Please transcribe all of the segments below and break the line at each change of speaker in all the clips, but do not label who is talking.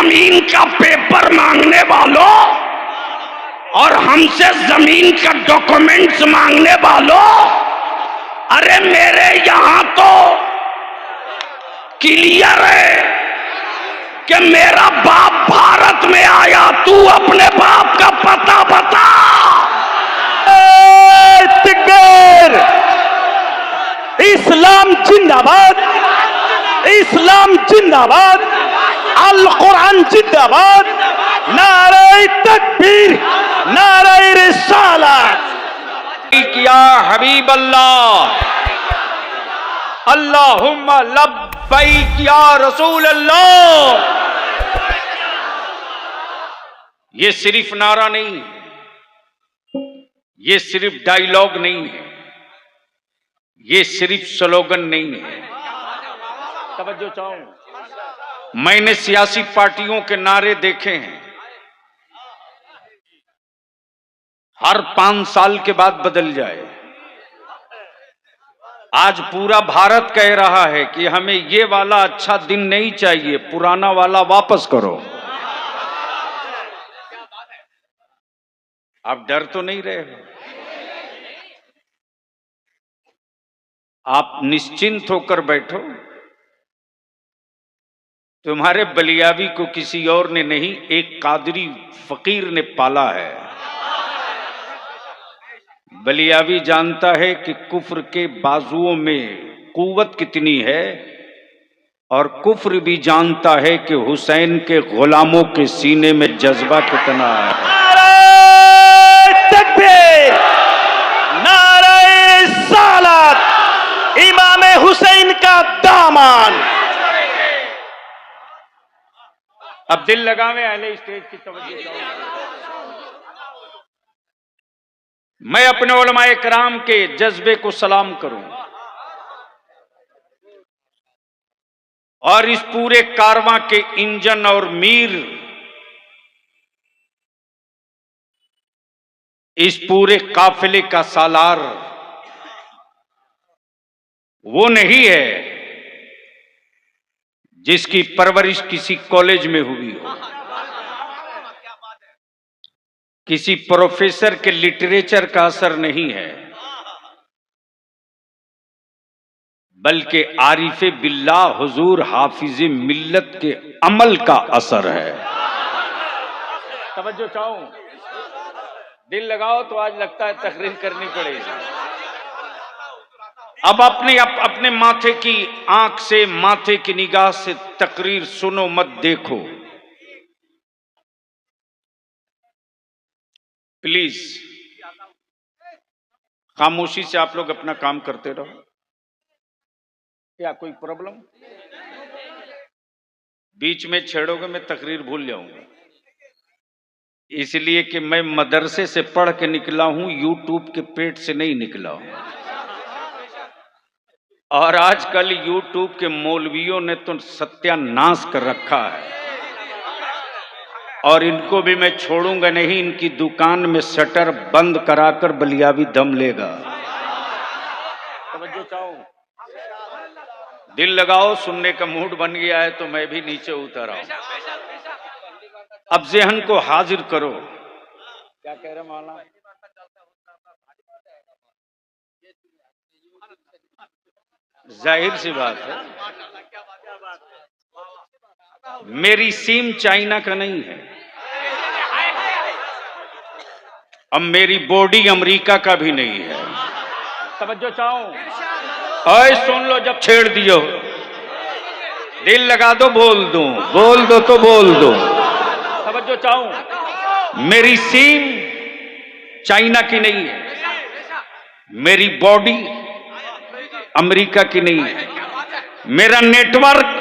जमीन का पेपर मांगने वालों और हमसे जमीन का डॉक्यूमेंट्स मांगने वालों, अरे मेरे यहां तो क्लियर है कि मेरा बाप भारत में आया, तू अपने बाप का पता बता।
तकबीर! इस्लाम जिंदाबाद, इस्लाम जिंदाबाद, अल कुरान जिंदाबाद, नारे तकबीर, नारे रिसालत।
या हबीब अल्लाह, अल्लाहुम्मा लब्बैक या रसूल अल्लाह। ये सिर्फ नारा नहीं है, ये सिर्फ डायलॉग नहीं है, ये सिर्फ स्लोगन नहीं है। तवज्जो चाहूं, मैंने सियासी पार्टियों के नारे देखे हैं, हर 5 साल के बाद बदल जाए। आज पूरा भारत कह रहा है कि हमें ये वाला अच्छा दिन नहीं चाहिए, पुराना वाला वापस करो। आप डर तो नहीं रहे हो? आप निश्चिंत होकर बैठो, तुम्हारे बलियावी को किसी और ने नहीं, एक कादरी फकीर ने पाला है। बलियावी जानता है कि कुफ्र के बाजुओं में कुव्वत कितनी है, और कुफ्र भी जानता है कि हुसैन के गुलामों के सीने में जज्बा कितना है।
नारे तकबीर, नारे रिसालत, इमाम हुसैन का दामन।
अब दिल लगावे अहले स्टेज की तवज्जो चाहूं। मैं अपने उलमाए कराम के जज्बे को सलाम करूं और इस पूरे कारवां के इंजन और मीर, इस पूरे काफिले का सालार वो नहीं है जिसकी परवरिश किसी कॉलेज में हुई हो, किसी प्रोफेसर के लिटरेचर का असर नहीं है, बल्कि आरिफे बिल्लाह हुजूर हाफिज मिल्लत के अमल का असर है। तवज्जो चाहूं, दिल लगाओ तो आज लगता है तकरीर करनी पड़ेगी। अब अपने माथे की आंख से, माथे की निगाह से तकरीर सुनो, मत देखो प्लीज। खामोशी से आप लोग अपना काम करते रहो। क्या कोई प्रॉब्लम? बीच में छेड़ोगे मैं तकरीर भूल जाऊंगा, इसलिए कि मैं मदरसे से पढ़ के निकला हूं, यूट्यूब के पेट से नहीं निकला हूं। और आजकल यूट्यूब के मौलवियों ने तो सत्यानाश कर रखा है, और इनको भी मैं छोड़ूंगा नहीं। इनकी दुकान में शटर बंद कराकर बलियावी दम लेगा। तवज्जो चाहूं, दिल लगाओ, सुनने का मूड बन गया है तो मैं भी नीचे उतर आऊं। अब ज़हन को हाजिर करो। क्या कह रहे मौलाना? जाहिर सी बात है, मेरी सीम चाइना का नहीं है, अब मेरी बॉडी अमेरिका का भी नहीं है। तवज्जो चाहूं, ओए सुन लो, जब छेड़ दियो दिल लगा दो, बोल दो तो बोल दो। तवज्जो चाहूं, मेरी सीम चाइना की नहीं है, मेरी बॉडी अमेरिका की नहीं है, मेरा नेटवर्क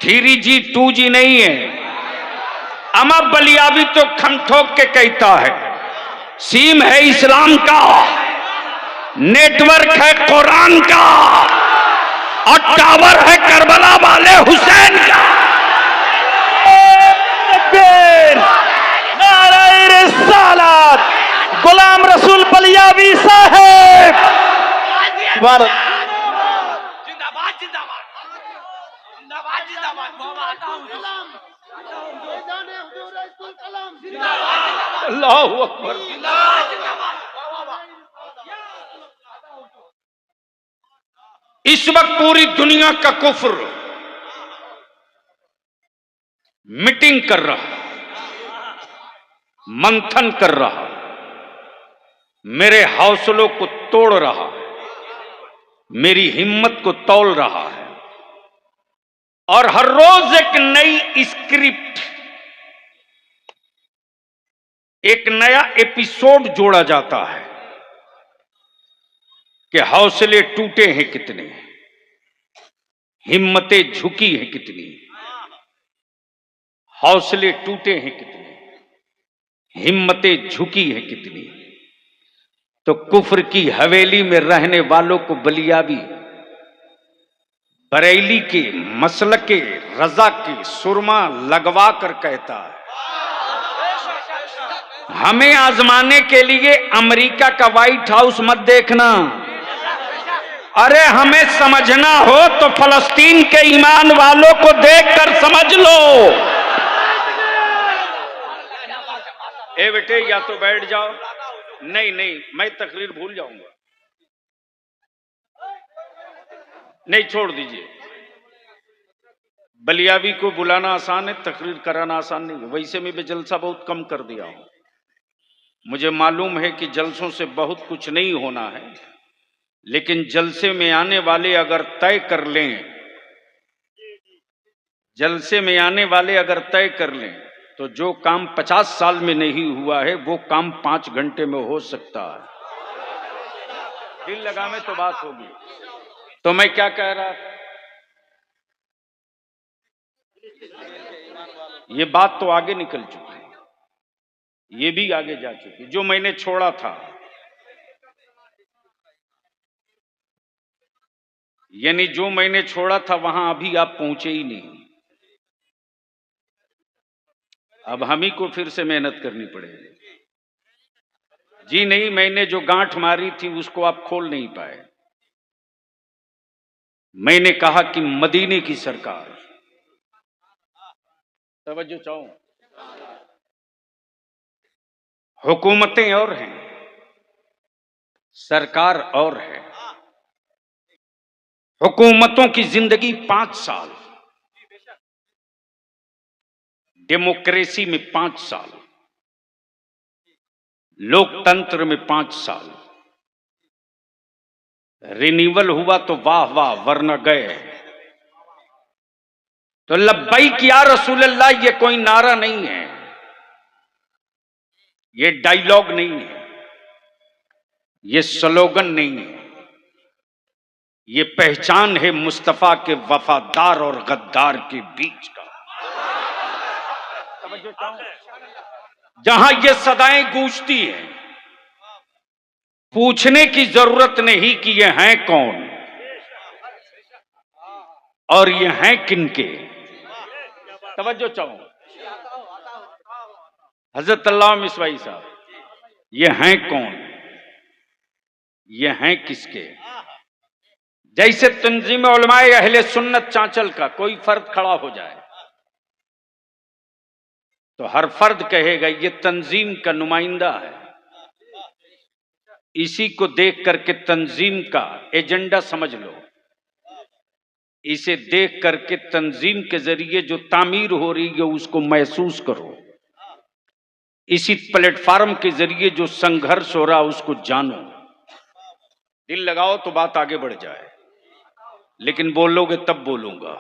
3G 2G नहीं है। अमा बलियावी तो खम ठोक के कहता है, सीम है इस्लाम का, नेटवर्क है कुरान का, और टावर है करबला वाले हुसैन का।
नारे रिसालत, गुलाम रसूल बलियावी साहब।
जिंदाबाद जिंदाबाद जिंदाबाद जिंदाबाद जिंदाबाद।
अल्लाहू अकबर। इस वक्त पूरी दुनिया का कुफ्र मीटिंग कर रहा, मंथन कर रहा, मेरे हौसलों को तोड़ रहा, मेरी हिम्मत को तौल रहा है, और हर रोज एक नई स्क्रिप्ट, एक नया एपिसोड जोड़ा जाता है कि हौसले टूटे हैं कितने, हिम्मतें झुकी हैं कितनी, हौसले टूटे हैं कितने, हिम्मतें झुकी हैं कितनी। तो कुफ्र की हवेली में रहने वालों को बलियाबी, बरेली के मसलक के रजा के सुरमा लगवा कर कहता है, हमें आजमाने के लिए अमेरिका का व्हाइट हाउस मत देखना, अरे हमें समझना हो तो फलस्तीन के ईमान वालों को देखकर समझ लो। ए बेटे या तो बैठ जाओ, नहीं नहीं मैं तकरीर भूल जाऊंगा, नहीं छोड़ दीजिए। बलियावी को बुलाना आसान है, तकरीर कराना आसान नहीं है। वैसे मैं जलसा बहुत कम कर दिया हूं, मुझे मालूम है कि जलसों से बहुत कुछ नहीं होना है, लेकिन जलसे में आने वाले अगर तय कर लें, जलसे में आने वाले अगर तय कर लें तो जो काम 50 साल में नहीं हुआ है वो काम 5 घंटे में हो सकता है। दिल लगा में तो बात होगी। तो मैं क्या कह रहा था, ये बात तो आगे निकल चुकी है, ये भी आगे जा चुकी। जो मैंने छोड़ा था, यानी जो मैंने छोड़ा था वहां अभी आप पहुंचे ही नहीं। अब हम ही को फिर से मेहनत करनी पड़ेगी। जी नहीं, मैंने जो गांठ मारी थी उसको आप खोल नहीं पाए। मैंने कहा कि मदीने की सरकार, तवज्जो चाहूं, हुकूमतें और हैं, सरकार और है। हुकूमतों की जिंदगी 5 साल, डेमोक्रेसी में 5 साल, लोकतंत्र में 5 साल, रिन्यूअल हुआ तो वाह वाह, वरना गए। तो लब्बैक या रसूल अल्लाह ये कोई नारा नहीं है, ये डायलॉग नहीं है, ये स्लोगन नहीं है, ये पहचान है मुस्तफा के वफादार और गद्दार के बीच का। जहां ये सदाएं गूंजती हैं, पूछने की जरूरत नहीं कि ये हैं कौन और ये हैं किनके। तवज्जो चाहूं, हजरत अल्लाह मिसवाई साहब, ये हैं कौन, ये हैं किसके। जैसे तंजीम उलमाए अहले सुन्नत चांचल का कोई फर्द खड़ा हो जाए तो हर फर्द कहेगा ये तंजीम का नुमाइंदा है। इसी को देख करके तंजीम का एजेंडा समझ लो, इसे देख करके तंजीम के जरिए जो तामीर हो रही है उसको महसूस करो, इसी प्लेटफार्म के जरिए जो संघर्ष हो रहा उसको जानो। दिल लगाओ तो बात आगे बढ़ जाए, लेकिन बोलोगे तब बोलूंगा।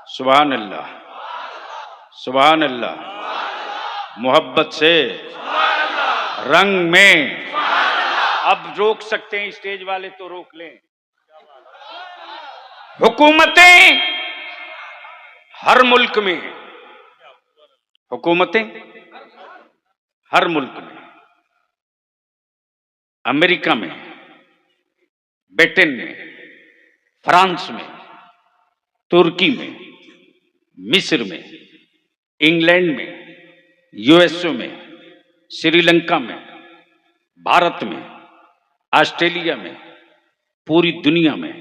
सुभान अल्लाह, सुभान अल्लाह, मोहब्बत से, रंग में। अब रोक सकते हैं स्टेज वाले तो रोक लें। हुकूमतें हर मुल्क में, हुकूमतें हर मुल्क में, अमेरिका में, ब्रिटेन में, फ्रांस में, तुर्की में, मिस्र में, इंग्लैंड में, यूएसए में, श्रीलंका में, भारत में, ऑस्ट्रेलिया में, पूरी दुनिया में।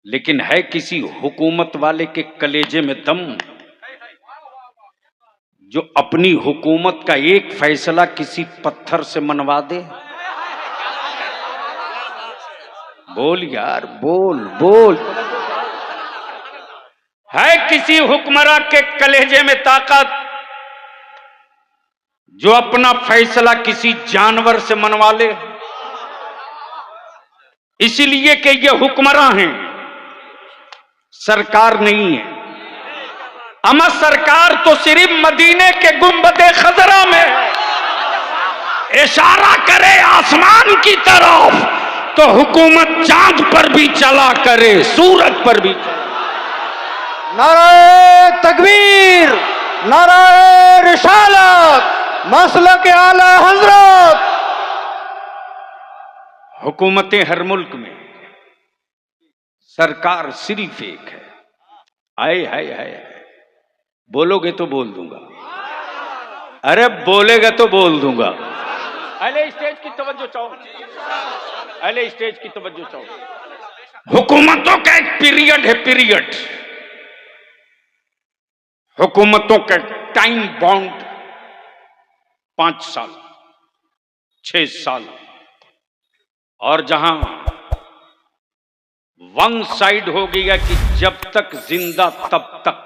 लेकिन है किसी हुकूमत वाले के कलेजे में दम? जो अपनी हुकूमत का एक फैसला किसी पत्थर से मनवा दे? बोल यार, बोल बोल। है किसी हुक्मरान के कलेजे में ताकत जो अपना फैसला किसी जानवर से मनवा ले? इसीलिए कि ये हुक्मरान हैं, सरकार नहीं है। अमा सरकार तो सिर्फ मदीने के गुंबदे खजरा में है। इशारा करे आसमान की तरफ तो हुकूमत चांद पर भी चला करे, सूरज पर भी चला।
नाराए तकबीर, नाराए रिसालत, मसलक आला हजरत।
हुकूमतें हर मुल्क में, सरकार सिर्फ एक है। आए हाय हाय, बोलोगे तो बोल दूंगा, अरे बोलेगा तो बोल दूंगा। अले स्टेज की तवज्जो चाहो, अले स्टेज की तवज्जो चाहो। हुकूमतों का एक पीरियड है, पीरियड। हुकूमतों का टाइम बाउंड 5 साल, 6 साल, और जहां वन साइड हो गया कि जब तक जिंदा तब तक,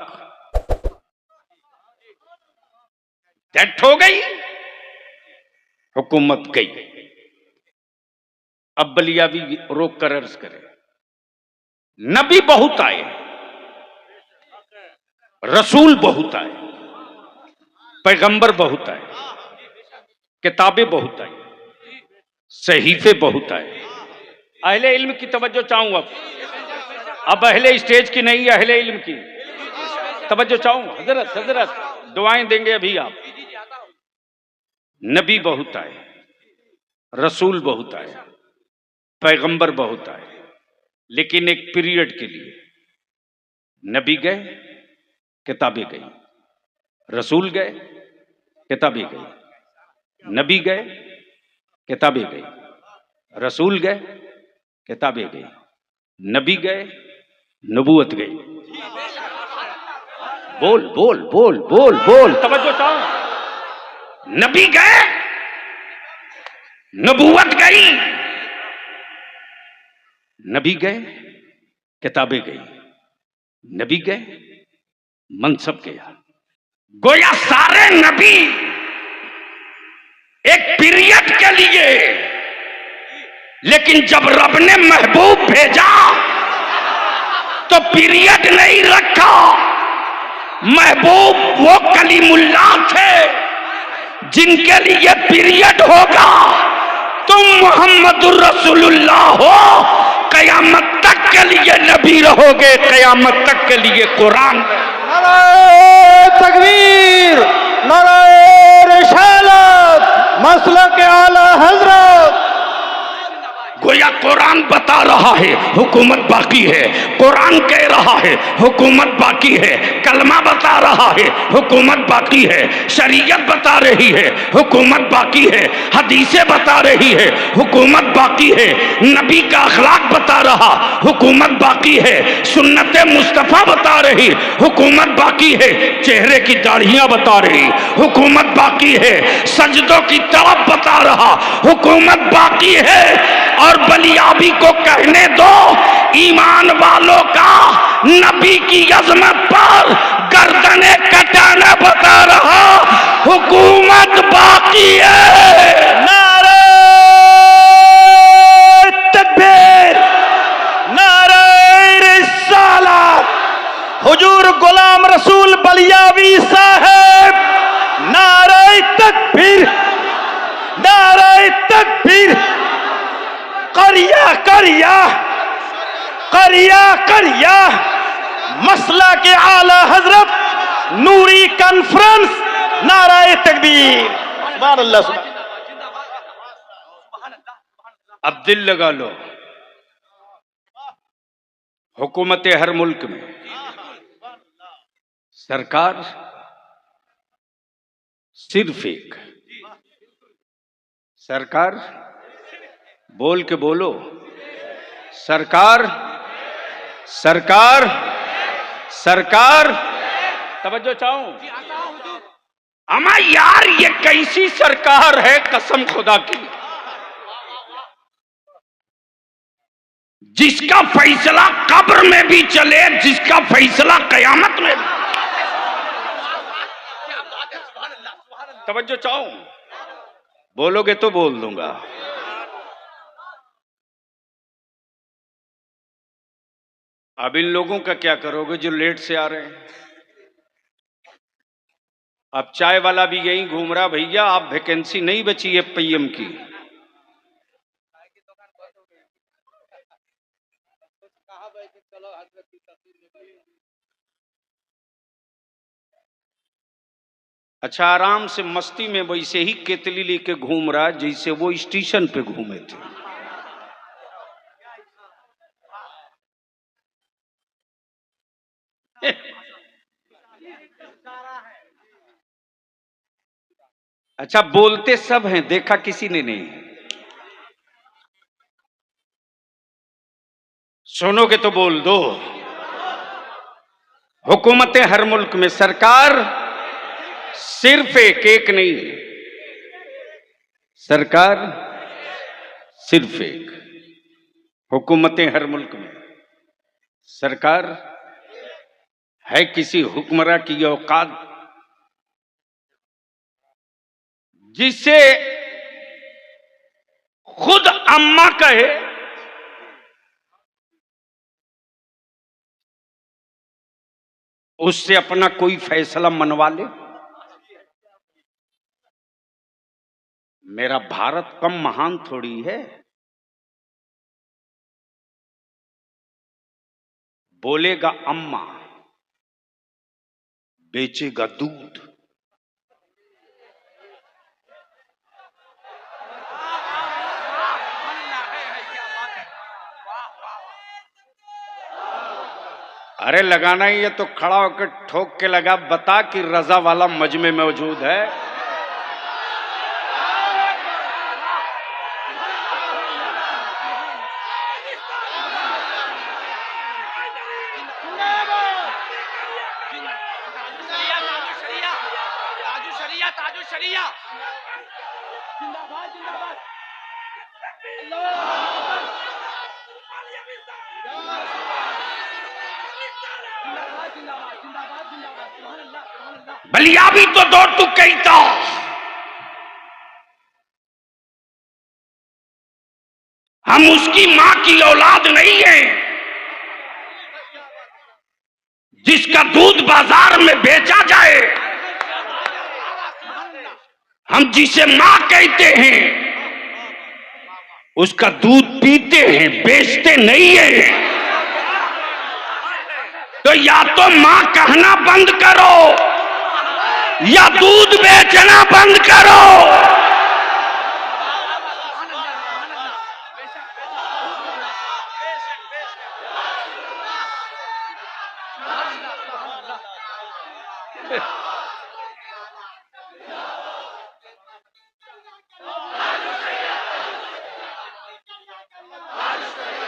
डेथ हो गई, हुकूमत गई। अब बलियावी रोक कर अर्ज करे, नबी बहुत आए, रसूल बहुत आए, पैगंबर बहुत आए, किताबें बहुत आई, सहीफे बहुत आए। अहले इल्म की तवज्जो चाहूं। अब अहले स्टेज की नहीं, अहले इल्म की तवज्जो चाहूं। हजरत हजरत दुआएं देंगे अभी आप। नबी बहुत आए, रसूल बहुत आए, पैगंबर बहुत आए, लेकिन एक पीरियड के लिए। नबी गए, किताबें गई, रसूल गए, किताबें गई, नबी गए, किताबें गई, रसूल गए, किताबें गई, नबी गए, नबूवत गई। बोल बोल बोल बोल बोल, तवज्जो चाहो। नबी गए, नबूवत गई, नबी गए, किताबें गई, नबी गए, मनसब गया। गोया सारे नबी एक पीरियड के लिए, लेकिन जब रब ने महबूब भेजा तो पीरियड नहीं रखा। महबूब वो कलीमुल्लाह थे जिनके लिए पीरियड होगा। तुम मोहम्मदुर रसूलुल्लाह हो, कयामत तक के लिए नबी रहोगे, कयामत तक के लिए कुरान।
नाराए तकबीर, नाराए रिसालत, मसलक आला हजरत।
गोया कुरान बता रहा है हुकूमत बाकी है, कुरान कह रहा है हुकूमत बाकी है, कलमा बता रहा है हुकूमत बाकी है, शरीयत बता रही है हुकूमत बाकी है, हदीसें बता रही है हुकूमत बाकी है, नबी का अखलाक बता रहा हुकूमत बाकी है, सुन्नत मुस्तफ़ा बता रही हुकूमत बाकी है, चेहरे की दाढ़ियां बता रही हुकूमत बाकी है, सजदों की तरफ बता रहा हुकूमत बाकी है। और बलियाबी को कहने दो, ईमान वालों का नबी की अजमत पर गर्दने कटाना बता रहा हुकूमत बाकी है।
नारे तकबीर, नारे रिसालत, हुजूर गुलाम रसूल बलियावी साहब। नारे तकबीर, नारे तकबीर। करिया करिया करिया करिया, मसला के आला हजरत नूरी कॉन्फ्रेंस। नाराए तकबीर, सुभान अल्लाह, सुभान।
अब दिल लगा लो, हुकूमतें हर मुल्क में, सरकार सिर्फ एक। सरकार, बोल के बोलो, सरकार सरकार सरकार। तवज्जो चाहूं। अमा यार ये कैसी सरकार है कसम खुदा की, जिसका फैसला कब्र में भी चले, जिसका फैसला कयामत में भी। तवज्जो चाहो, बोलोगे तो बोल दूंगा। अब इन लोगों का क्या करोगे जो लेट से आ रहे हैं? अब चाय वाला भी यहीं घूम रहा, भैया आप वैकेंसी नहीं बची है पीएम की। अच्छा, आराम से मस्ती में वैसे ही केतली लेके घूम रहा जैसे वो स्टेशन पे घूमे थे। अच्छा, बोलते सब हैं, देखा किसी ने नहीं। सुनोगे तो बोल दो। हुकूमतें हर मुल्क में, सरकार सिर्फ एक नहीं, सरकार सिर्फ एक। हुकूमतें हर मुल्क में, सरकार है किसी हुक्मरां की औकात जिसे खुद अम्मा कहे उससे अपना कोई फैसला मनवा ले। मेरा भारत कम महान थोड़ी है। बोलेगा अम्मा, बेचेगा दूध। अरे लगाना ही है तो खड़ा होकर ठोक के लगा, बता कि रजा वाला मजमे में मौजूद है। बलिया भी तो दो तू कहता, हम उसकी मां की औलाद नहीं है जिसका दूध बाजार में बेचा जाए। हम जिसे मां कहते हैं उसका दूध पीते हैं, बेचते नहीं है। तो या तो मां कहना बंद करो या दूध बेचना बंद करो।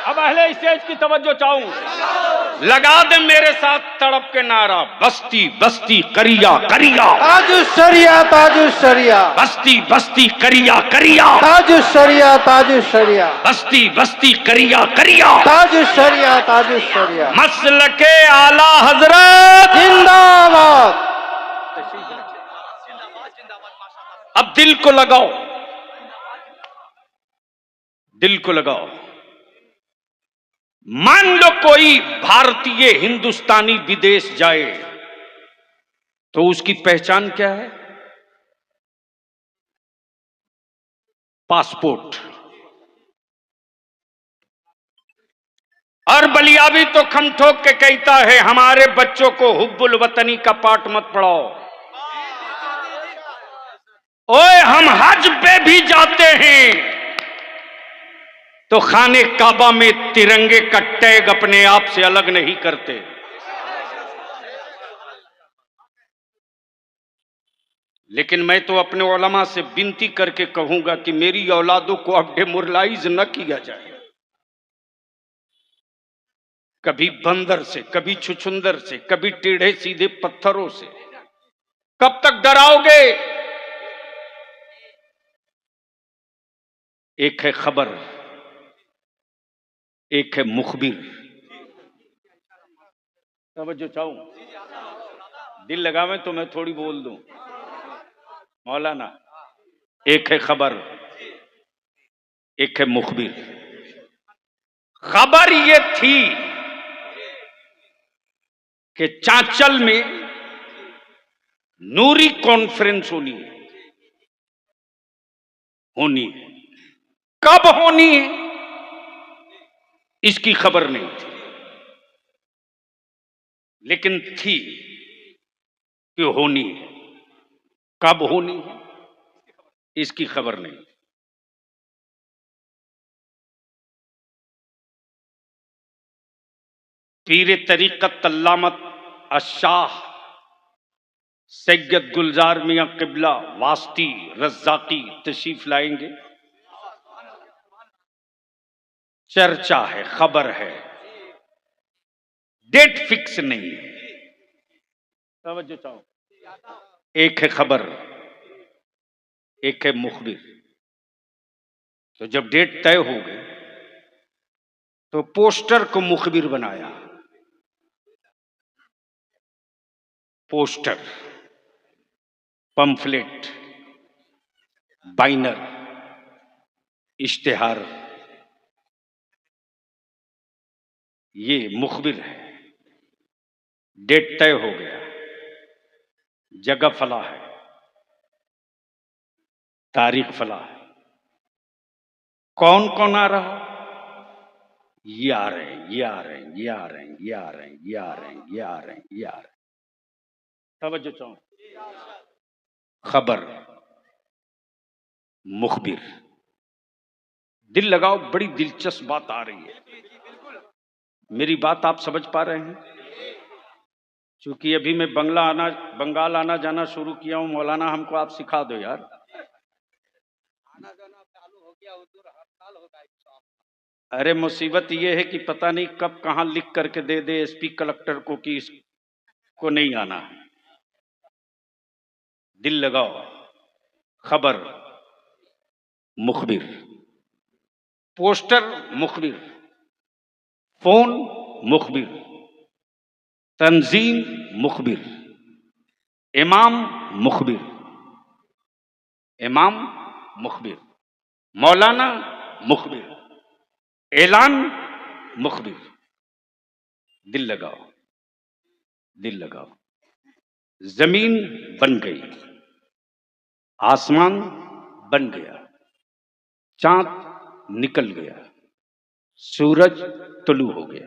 अब अहले स्टेज की तवज्जो चाहूं, लगा दे मेरे साथ तड़प के नारा, बस्ती बस्ती करिया करिया,
ताजु शरिया ताजु शरिया,
बस्ती बस्ती करिया करिया,
ताजु शरिया ताजु शरिया,
बस्ती बस्ती करिया करिया,
ताजु शरिया ताजु शरिया।
मसलके आला हजरत
जिंदाबाद।
अब दिल को लगाओ, दिल को लगाओ। मान लो कोई भारतीय हिंदुस्तानी विदेश जाए तो उसकी पहचान क्या है? पासपोर्ट। और बलियावी तो खम ठोक के कहता है हमारे बच्चों को हुब्बुल वतनी का पाठ मत पढ़ाओ। ओए हम हज पे भी जाते हैं तो खाने काबा में तिरंगे का टैग अपने आप से अलग नहीं करते। लेकिन मैं तो अपने उलमा से विनती करके कहूंगा कि मेरी औलादों को अब डेमोरलाइज न किया जाए। कभी बंदर से, कभी छुछुंदर से, कभी टेढ़े सीधे पत्थरों से। कब तक डराओगे? एक है खबर, एक है मुखबिर। तवज्जो चाहूं, दिल लगावे तो मैं थोड़ी बोल दूं मौलाना। एक है खबर, एक है मुखबिर। खबर ये थी कि चांचल में नूरी कॉन्फ्रेंस होनी है। कब होनी है इसकी खबर नहीं थी, लेकिन थी कि होनी है। कब होनी है इसकी खबर नहीं। पीर तरीक़त अल्लामत अशाह सैयद गुलजार मियां किबला वास्ती रज़्ज़ाक़ी तशरीफ लाएंगे। चर्चा है, खबर है, डेट फिक्स नहीं है। तवज्जो चाहो, एक है खबर, एक है मुखबिर। तो जब डेट तय हो गई तो पोस्टर को मुखबिर बनाया। पोस्टर, पंफलेट, बाइनर, इश्तिहार, ये मुखबिर है। डेट तय हो गया, जगह फला है, तारीख फला है। कौन कौन आ रहा? ये आ रहे हैं, ये आ रहे हैं, ये आ रहे हैं, ये आ रहे हैं, ये आ रहे हैं, ये आ रहे हैं, ये आ रहे हैं। तवज्जो चाहो, खबर, मुखबिर। दिल लगाओ, बड़ी दिलचस्प बात आ रही है। मेरी बात आप समझ पा रहे हैं? क्योंकि अभी मैं बंगाल आना जाना शुरू किया हूं। मौलाना हमको आप सिखा दो यार। आना जाना चालू हो गया, हड़ताल होगा। अरे मुसीबत ये है कि पता नहीं कब कहां लिख करके दे दे एसपी कलेक्टर को कि इसको नहीं आना है। दिल लगाओ, खबर, मुखबिर। पोस्टर मुखबिर, फोन मुखबिर, तंजीम मुखबिर, इमाम मुखबिर, इमाम मुखबिर, मौलाना मुखबिर, ऐलान मुखबिर। दिल लगाओ, दिल लगाओ। जमीन बन गई, आसमान बन गया, चांद निकल गया, सूरज तुलू हो गया,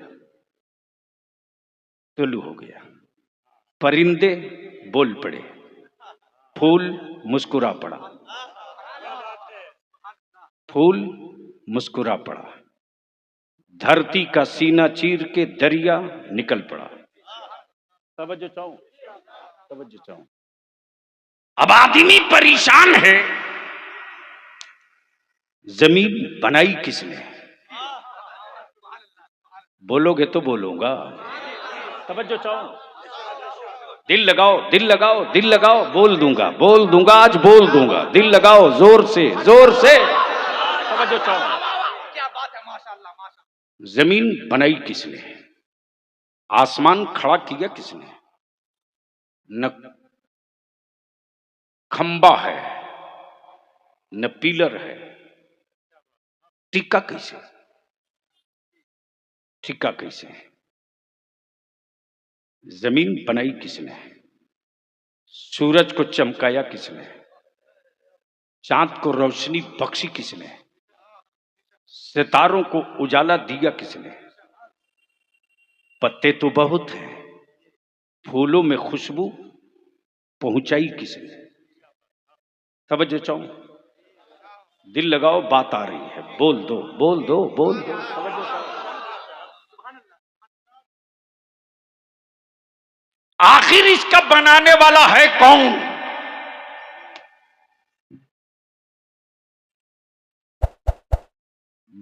तुलू हो गया। परिंदे बोल पड़े, फूल मुस्कुरा पड़ा, फूल मुस्कुरा पड़ा। धरती का सीना चीर के दरिया निकल पड़ा। तवज्जो चाहूं, तवज्जो चाहूं। अब आदमी परेशान है, जमीन बनाई किसने? बोलोगे तो बोलूंगा। तवज्जो चाहो, दिल लगाओ, दिल लगाओ, दिल लगाओ। बोल दूंगा, बोल दूंगा, आज बोल दूंगा। दिल लगाओ, जोर से, जोर से। तवज्जो चाहो। क्या बात है, माशाअल्लाह, माशाअल्लाह। जमीन बनाई किसने? आसमान खड़ा किया किसने? न खंबा है, न पिलर है। टिका कैसे? टिका कैसे? जमीन बनाई किसने? सूरज को चमकाया किसने? चांद को रोशनी बख्शी किसने? सितारों को उजाला दिया किसने? पत्ते तो बहुत हैं, फूलों में खुशबू पहुंचाई किसने? तवज्जो चाहूं, दिल लगाओ, बात आ रही है। बोल दो, बोल दो, बोल दो। आखिर इसका बनाने वाला है कौन?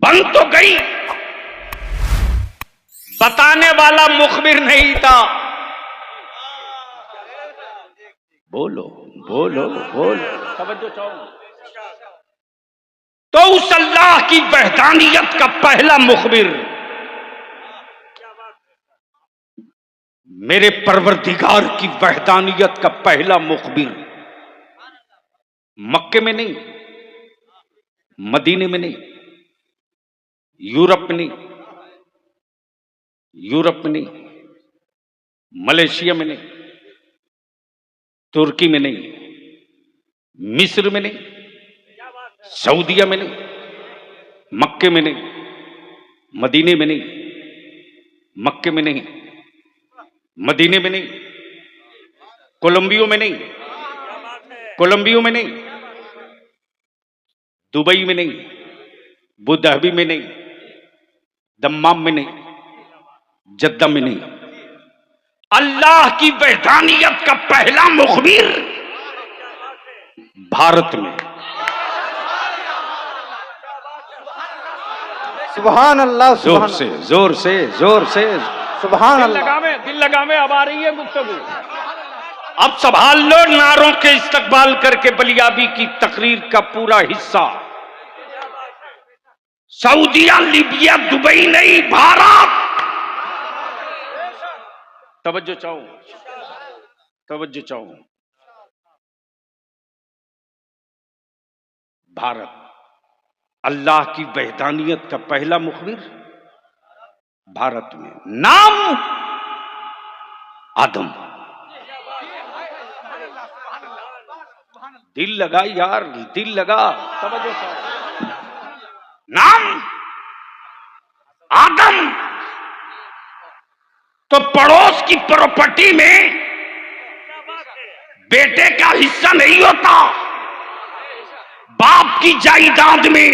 बन तो गई, बताने वाला मुखबिर नहीं था। बोलो बोलो बोलो, तवज्जो चाहो। तो उस अल्लाह की वहदानियत का पहला मुखबिर मेरे परवरदिगार की वहदानियत का पहला मुखबिर मक्के में नहीं, मदीने में नहीं, यूरोप में नहीं, यूरोप में नहीं, मलेशिया में नहीं, तुर्की में नहीं, मिस्र में नहीं, सऊदिया में नहीं, मक्के में नहीं, मदीने में नहीं, मक्के में नहीं, मदीने में नहीं, कोलंबियो में नहीं, कोलंबियो में नहीं, दुबई में नहीं, अबूधाबी में नहीं, दम्माम में नहीं, जद्दा में नहीं, अल्लाह की वहदानियत का पहला मुखबिर भारत में।
सुभान अल्लाह,
जोर से जोर से जोर से
सुभान अल्लाह।
दिल लगावे अब आ रही है गुफ्तगू। अब संभाल लो नारों के इस्तकबाल करके बलियाबी की तकरीर का पूरा हिस्सा। सऊदिया, लीबिया, दुबई नहीं, भारत। तवज्जो चाहो, तवज्जो चाहो। भारत अल्लाह की वहदानियत का पहला मुखबिर भारत में। नाम आदम। दिल लगा यार, दिल लगा, तवज्जो चाहो। नाम आदम। तो पड़ोस की प्रॉपर्टी में बेटे का हिस्सा नहीं होता, बाप की जायदाद में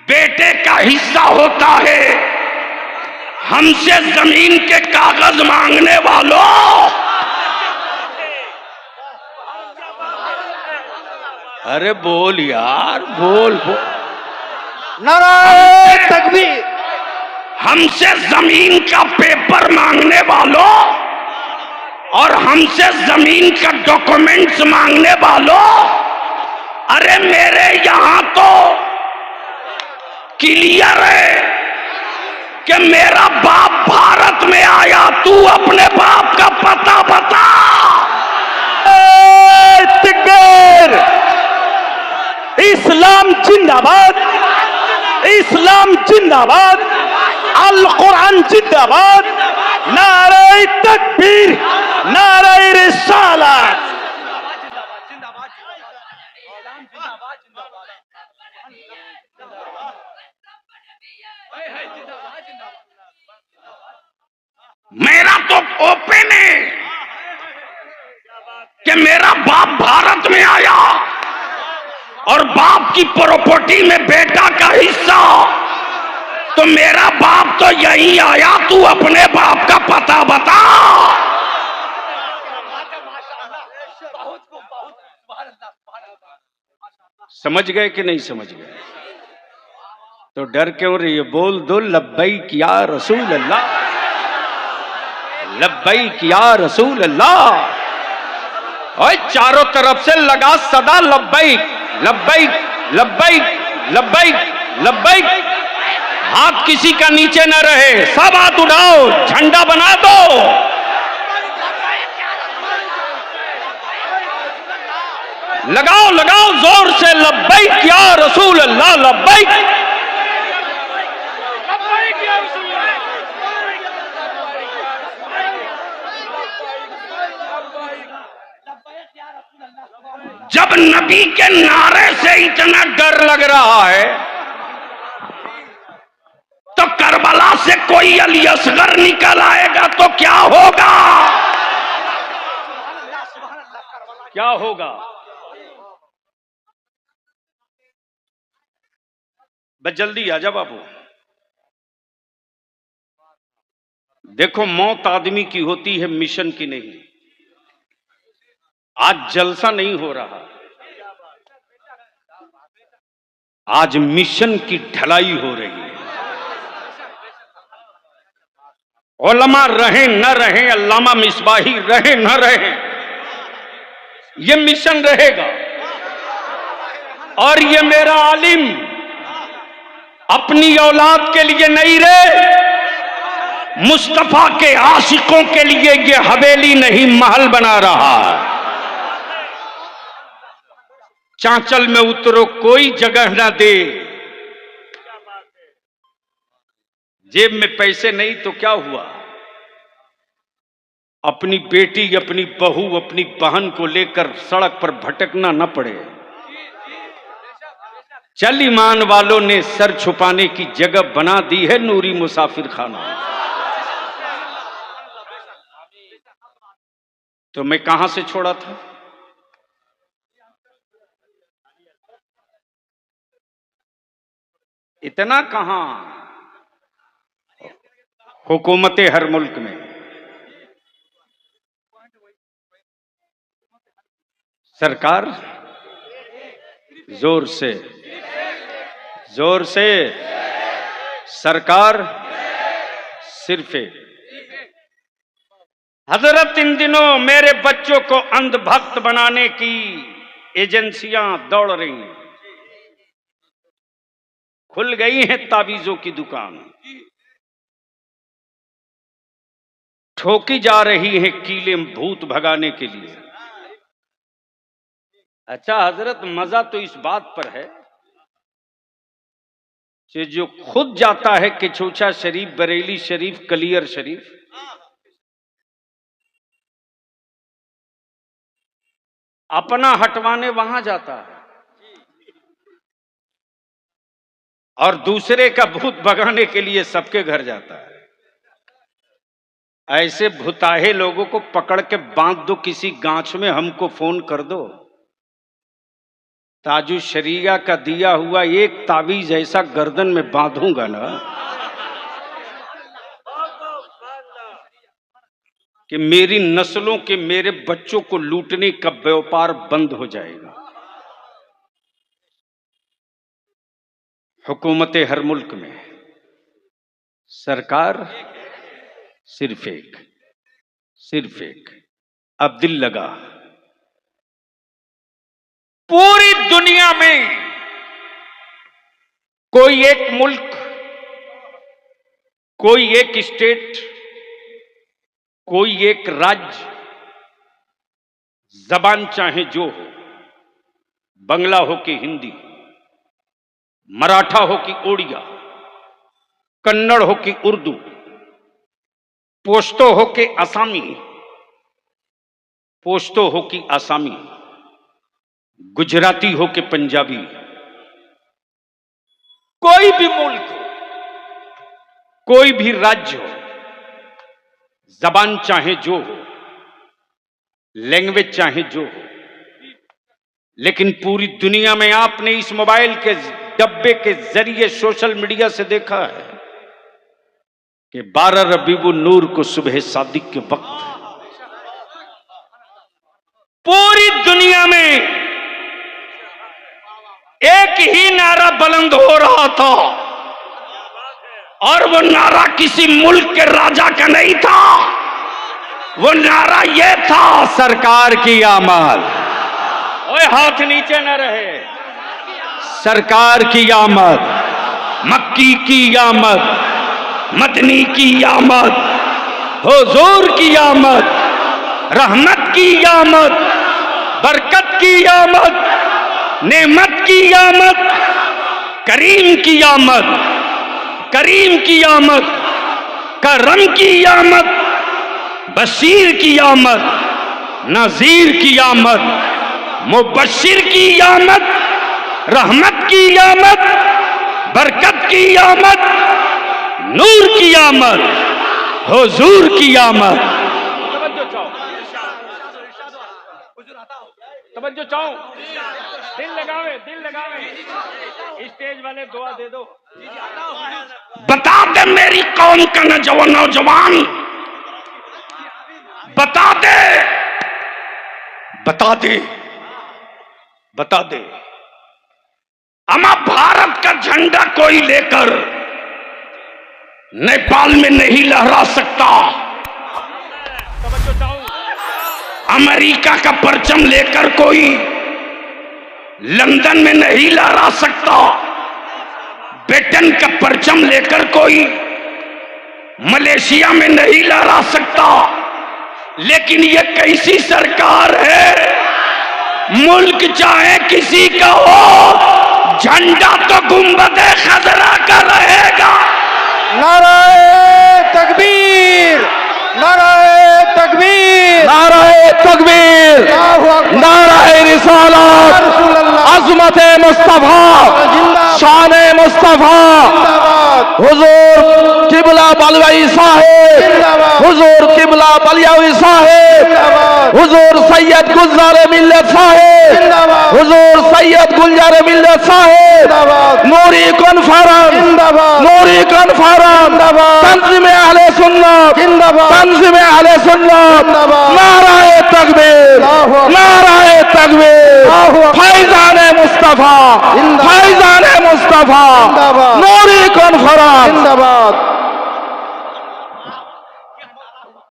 बेटे का हिस्सा होता है। हमसे जमीन के कागज मांगने वालों, अरे बोल यार, बोल बोल।
नारे तकबीर।
हमसे जमीन का पेपर मांगने वालों और हमसे जमीन का डॉक्यूमेंट्स मांगने वालों, अरे मेरे यहां तो क्लियर है कि मेरा बाप भारत में आया। तू अपने बाप का पता बता।
तकबीर। इस्लाम जिंदाबाद, इस्लाम जिंदाबाद, अल कुरान जिंदाबाद, नारे तकबीर, नारे रिसालत।
मेरा तो ओपन है कि मेरा बाप भारत में आया और बाप की प्रॉपर्टी में बेटा का हिस्सा। तो मेरा बाप तो यहीं आया। तू अपने बाप का पता बता।
समझ गए कि नहीं समझ गए? तो डर क्यों रही है? बोल दो लब्बैक या रसूल अल्लाह, लब्बैक या रसूल अल्लाह। और चारों तरफ से लगा सदा लब्बैक लब्बैक लब्बैक लब्बैक लब्बैक। हाथ किसी का नीचे न रहे, सब हाथ उठाओ, झंडा बना दो। लगाओ लगाओ जोर से, लब्बैक या रसूल अल्लाह, लब्बैक।
जब नबी के नारे से इतना
डर लग रहा है
तो करबला से कोई अली असगर निकल आएगा तो क्या होगा?
क्या होगा? बस जल्दी आ जा बाबू। देखो, मौत आदमी की होती है, मिशन की नहीं। आज जलसा नहीं हो रहा, आज मिशन की ढलाई हो रही है। उलमा रहे न रहे, अल्लामा मिसबाही रहे न रहे, ये मिशन रहेगा। और ये मेरा आलिम अपनी औलाद के लिए नहीं रे, मुस्तफा के आशिकों के लिए ये हवेली नहीं महल बना रहा है। चांचल में उतरो कोई जगह ना दे, जेब में पैसे नहीं तो क्या हुआ, अपनी बेटी, अपनी बहू, अपनी बहन को लेकर सड़क पर भटकना न पड़े। चल ईमान वालों ने सर छुपाने की जगह बना दी है नूरी मुसाफिर खाना। तो मैं कहां से छोड़ा था? इतना कहां, हुकूमतें हर मुल्क में सरकार जोर से सरकार सिर्फ एक। हजरत इन दिनों मेरे बच्चों को अंधभक्त बनाने की एजेंसियां दौड़ रही हैं, खुल गई हैं ताबीजों की दुकान, ठोकी जा रही है कीले भूत भगाने के लिए। अच्छा हजरत, मजा तो इस बात पर है कि जो खुद जाता है कि छूछा शरीफ, बरेली शरीफ, कलियर शरीफ, अपना हटवाने वहां जाता है और दूसरे का भूत भगाने के लिए सबके घर जाता है। ऐसे भुताहे लोगों को पकड़ के बांध दो किसी गांच में, हमको फोन कर दो, ताजु शरिया का दिया हुआ एक तावीज ऐसा गर्दन में बांधूंगा ना कि मेरी नस्लों के, मेरे बच्चों को लूटने का व्यापार बंद हो जाएगा। हुकूमतें हर मुल्क में, सरकार सिर्फ एक। अब दिल लगा, पूरी दुनिया में कोई एक मुल्क, कोई एक स्टेट, कोई एक राज्य, जबान चाहे जो हो, बंगला हो कि हिंदी, मराठा हो कि ओडिया, कन्नड़ हो कि उर्दू, पोश्तो हो कि आसामी, गुजराती हो कि पंजाबी, कोई भी मुल्क हो, कोई भी राज्य हो, जबान चाहे जो हो, लैंग्वेज चाहे जो हो, लेकिन पूरी दुनिया में आपने इस मोबाइल के डब्बे के जरिए सोशल मीडिया से देखा है कि 12 रबीउल नूर को सुबह सादिक के वक्त पूरी दुनिया में एक ही नारा बुलंद हो रहा था, और वो नारा किसी मुल्क के राजा का नहीं था, वो नारा ये था, सरकार की आमद। ओए हाथ नीचे न रहे, सरकार की आमद, मक्की की आमद, मदनी की आमद, हुजूर की आमद, रहमत की आमद, बरकत की आमद, नेमत की आमद, करीम की आमद, करीम की आमद, करम की आमद, बशीर की आमद, नजीर की आमद, मुबशिर की आमद, रहमत की आमद, बरकत की आमद, नूर की आमद, हुजूर की आमद। तवज्जो चाहो, दिल लगावे, स्टेज वाले दुआ दे दो।
बता दे मेरी कौम का नौजवान, बता दे अमा भारत का झंडा कोई लेकर नेपाल में नहीं लहरा सकता। अमेरिका का परचम लेकर कोई लंदन में नहीं लहरा सकता, ब्रिटेन का परचम लेकर कोई मलेशिया में नहीं लहरा सकता। लेकिन ये कैसी सरकार है, मुल्क चाहे किसी का हो, झंडा तो गुंबदे खजरा का रहेगा।
नाराए तकबीर, नाराए तकबीर,
नाराए तकबीर,
अल्लाहु अकबर,
नाराए रिसालत,
रसूल अल्लाह,
अजमत मुस्तफा,
जिंदाबाद,
शान मुस्तफा,
जिंदाबाद,
हुजूर किबला बलवाई साहेब,
जिंदाबाद,
हुजूर किबला बलियावी साहेब,
जिंदाबाद,
हुजूर सैयद गुलजार मिल्लत साहेब,
जिंदाबाद,
हुजूर सैयद गुलजार मिल्लत साहेब,
जिंदाबाद,
नूरी कॉन्फ्रेंस,
जिंदाबाद,
नूरी कॉन्फ्रेंस,
जिंदाबाद,
तंजीम अहले सुन्नत,
जिंदाबाद,
तंजीम अहले सुन्नत,
जिंदाबाद,
नाराए तकबीर,
अल्लाहु अकबर,
नाराए तकबीर,
अल्लाहु अकबर,
फैजान मुस्तफा,
जिंदाबाद,
फैजान मुस्तफा,
जिंदाबाद,
नूरी कॉन्फ्रेंस,